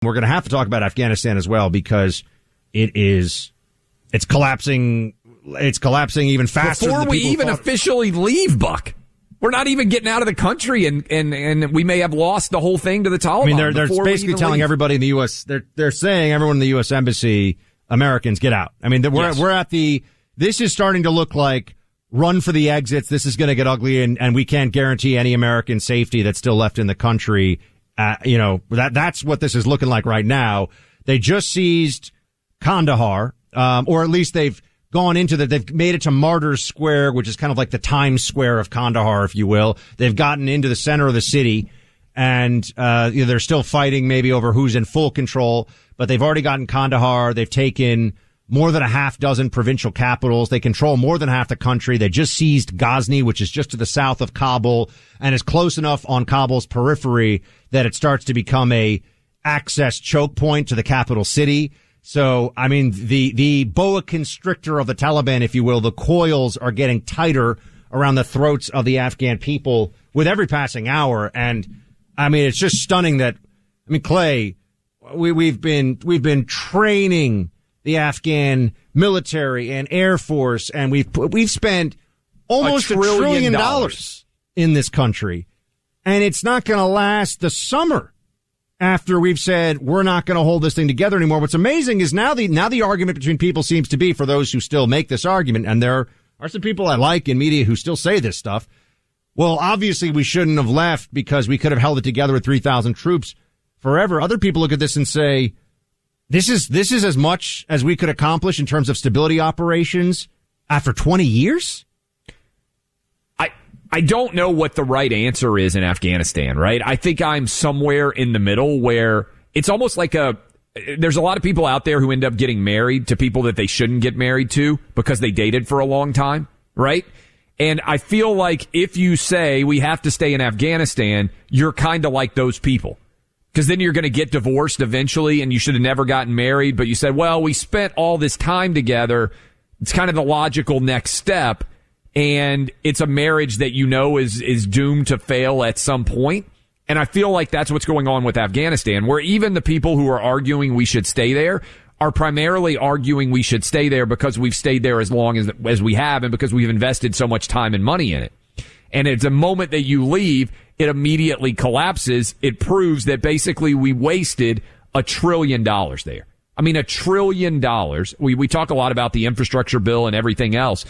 We're going to have to talk about Afghanistan as well because it's collapsing. It's collapsing even faster before than we even thought. Officially leave, Buck. We're not even getting out of the country, and we may have lost the whole thing to the Taliban. I mean, they're basically telling everybody in the U.S. They're saying everyone in the U.S. embassy, Americans, get out. I mean, we're at the. This is starting to look like run for the exits. This is going to get ugly, and we can't guarantee any American safety that's still left in the country. That's what this is looking like right now. They just seized Kandahar, or at least they've gone into they've made it to Martyrs Square, which is kind of like the Times Square of Kandahar, if you will. They've gotten into the center of the city, and they're still fighting maybe over who's in full control, but they've already gotten Kandahar. They've taken more than a half dozen provincial capitals. They control more than half the country. They just seized Ghazni, which is just to the south of Kabul and is close enough on Kabul's periphery that it starts to become a access choke point to the capital city. So, I mean, the boa constrictor of the Taliban, if you will, the coils are getting tighter around the throats of the Afghan people with every passing hour. And I mean, it's just stunning that, I mean, Clay, we've been training the Afghan military and Air Force, and we've spent almost $1 trillion in this country, and it's not going to last the summer after we've said we're not going to hold this thing together anymore. What's amazing is now the argument between people seems to be, for those who still make this argument, and there are some people I like in media who still say this stuff, well, obviously we shouldn't have left because we could have held it together with 3,000 troops forever. Other people look at this and say, This is as much as we could accomplish in terms of stability operations after 20 years? I don't know what the right answer is in Afghanistan, right? I think I'm somewhere in the middle where it's almost like there's a lot of people out there who end up getting married to people that they shouldn't get married to because they dated for a long time, right? And I feel like if you say we have to stay in Afghanistan, you're kind of like those people. Because then you're going to get divorced eventually, and you should have never gotten married. But you said, well, we spent all this time together. It's kind of the logical next step. And it's a marriage that you know is doomed to fail at some point. And I feel like that's what's going on with Afghanistan, where even the people who are arguing we should stay there are primarily arguing we should stay there because we've stayed there as long as we have and because we've invested so much time and money in it. And it's a moment that you leave, it immediately collapses. It proves that basically we wasted $1 trillion there. I mean, $1 trillion. We talk a lot about the infrastructure bill and everything else.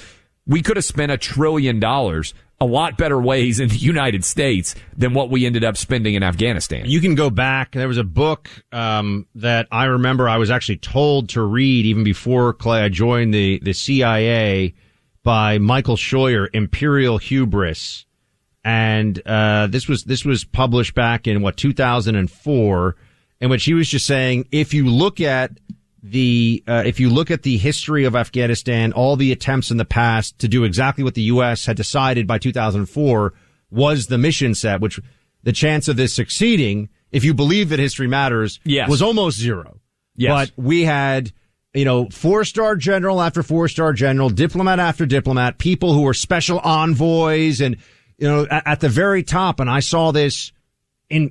We could have spent $1 trillion a lot better ways in the United States than what we ended up spending in Afghanistan. You can go back. There was a book that I remember I was actually told to read even before, Clay, I joined the CIA, by Michael Scheuer, Imperial Hubris. And this was published back in 2004, in which he was just saying, if you look at the history of Afghanistan, all the attempts in the past to do exactly what the U.S. had decided by 2004 was the mission set, which the chance of this succeeding, if you believe that history matters, was almost zero. Yes. But we had, 4-star general after 4-star general, diplomat after diplomat, people who were special envoys and, at the very top. And I saw this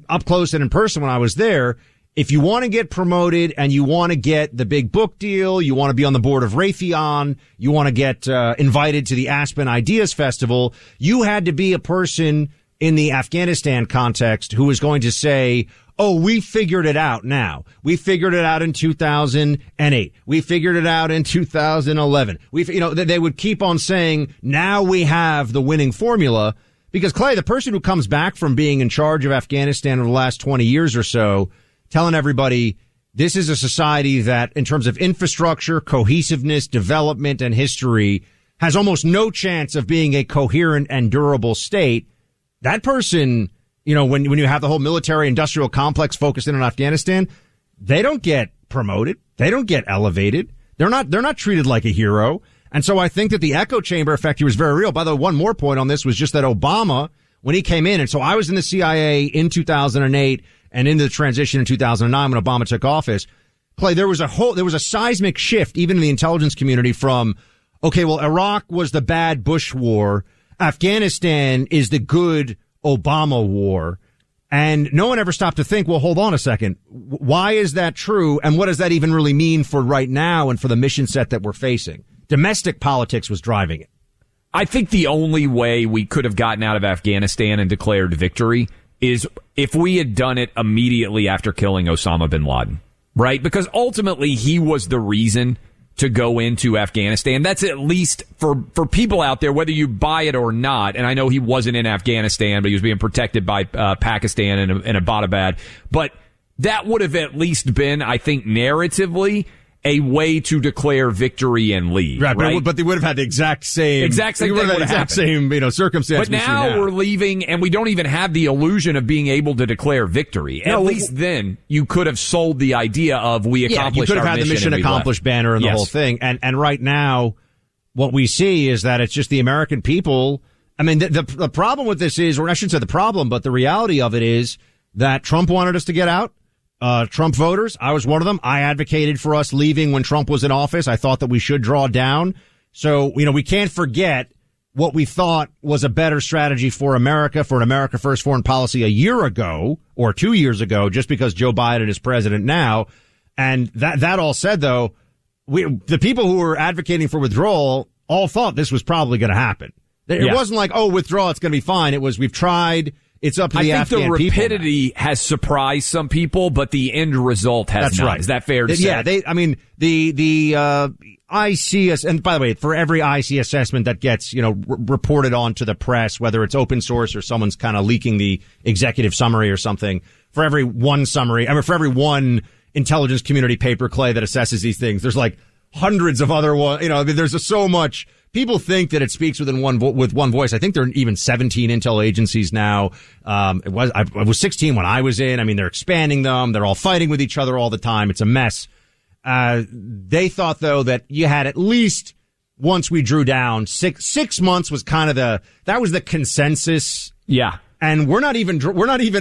up close and in person when I was there. If you want to get promoted and you want to get the big book deal, you want to be on the board of Raytheon, you want to get invited to the Aspen Ideas Festival, you had to be a person in the Afghanistan context who was going to say, oh, we figured it out now. We figured it out in 2008. We figured it out in 2011. They would keep on saying, now we have the winning formula. Because, Clay, the person who comes back from being in charge of Afghanistan over the last 20 years or so, telling everybody this is a society that, in terms of infrastructure, cohesiveness, development, and history, has almost no chance of being a coherent and durable state. That person, when you have the whole military industrial complex focused in on Afghanistan, they don't get promoted. They don't get elevated. They're not treated like a hero. And so I think that the echo chamber effect here was very real. By the way, one more point on this was just that Obama, when he came in, and so I was in the CIA in 2008 and into the transition in 2009 when Obama took office. Clay, there was a seismic shift even in the intelligence community from, okay, well, Iraq was the bad Bush war. Afghanistan is the good Obama war. And no one ever stopped to think, well, hold on a second. Why is that true? And what does that even really mean for right now and for the mission set that we're facing? Domestic politics was driving it. I think the only way we could have gotten out of Afghanistan and declared victory is if we had done it immediately after killing Osama bin Laden, right? Because ultimately he was the reason to go into Afghanistan. That's at least for people out there, whether you buy it or not. And I know he wasn't in Afghanistan, but he was being protected by Pakistan and Abbottabad. But that would have at least been, I think, narratively, a way to declare victory and leave. Right? But they would have had the exact same thing would have had exact same, circumstance. But now we're leaving, and we don't even have the illusion of being able to declare victory. At least then you could have sold the idea of we accomplished our mission. You could have had the mission accomplished banner and the whole thing. And right now, what we see is that it's just the American people. I mean, the problem with this is, or I shouldn't say the problem, but the reality of it is that Trump wanted us to get out. Trump voters, I was one of them. I advocated for us leaving when Trump was in office. I thought that we should draw down. So, we can't forget what we thought was a better strategy for America, for an America First foreign policy a year ago or 2 years ago, just because Joe Biden is president now. And that all said, though, the people who were advocating for withdrawal all thought this was probably going to happen. It wasn't like, withdraw, it's going to be fine. It was, we've tried. It's up to the Afghan people. I think the rapidity has surprised some people, but the end result has not. Right. Is that fair to say? Yeah, the IC, and by the way, for every IC assessment that gets, reported on to the press, whether it's open source or someone's kind of leaking the executive summary or something, for every one intelligence community paper, Clay, that assesses these things, there's like hundreds of other ones. There's so much. People think that it speaks with one voice. I think there are even 17 intel agencies now. I was 16 when I was in. I mean, they're expanding them. They're all fighting with each other all the time. It's a mess. They thought, though, that you had at least, once we drew down, six months was kind of that was the consensus. Yeah. And we're not even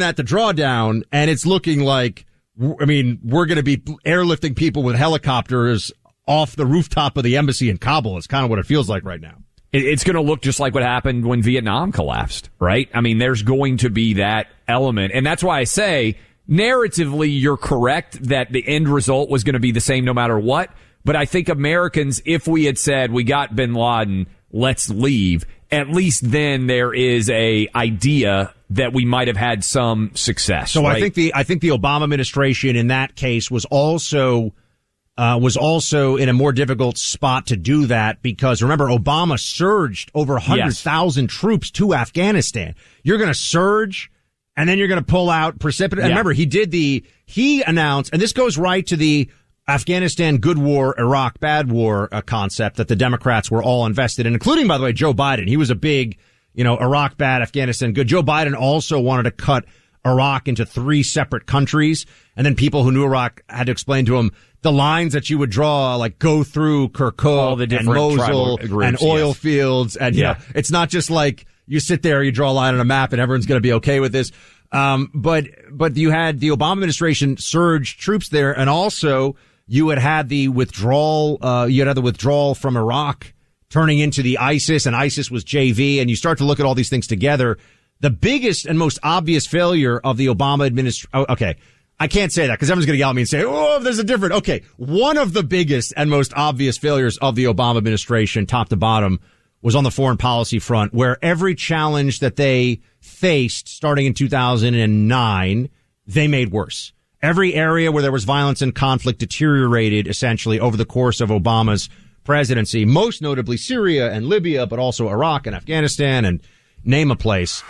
at the drawdown, and it's looking like, we're going to be airlifting people with helicopters off the rooftop of the embassy in Kabul. It's kind of what it feels like right now. It's going to look just like what happened when Vietnam collapsed, right? I mean, there's going to be that element. And that's why I say, narratively, you're correct that the end result was going to be the same no matter what. But I think Americans, if we had said, we got bin Laden, let's leave, at least then there is a idea that we might have had some success. So right? I think the Obama administration in that case was also in a more difficult spot to do that because, remember, Obama surged over 100,000 troops to Afghanistan. You're going to surge, and then you're going to pull out precipitate. And remember, he announced, and this goes right to the Afghanistan good war, Iraq bad war concept that the Democrats were all invested in, including, by the way, Joe Biden. He was a big, Iraq bad, Afghanistan good. Joe Biden also wanted to cut Iraq into 3 separate countries, and then people who knew Iraq had to explain to him the lines that you would draw, like go through Kirkuk and Mosul groups, and oil fields. And, it's not just like you sit there, you draw a line on a map and everyone's going to be okay with this. But you had the Obama administration surge troops there. And also you had the withdrawal, from Iraq turning into the ISIS, and ISIS was JV. And you start to look at all these things together. The biggest and most obvious failure of the Obama administration, I can't say that because everyone's going to yell at me and say, there's a different. Okay. One of the biggest and most obvious failures of the Obama administration, top to bottom, was on the foreign policy front, where every challenge that they faced starting in 2009, they made worse. Every area where there was violence and conflict deteriorated essentially over the course of Obama's presidency, most notably Syria and Libya, but also Iraq and Afghanistan and name a place.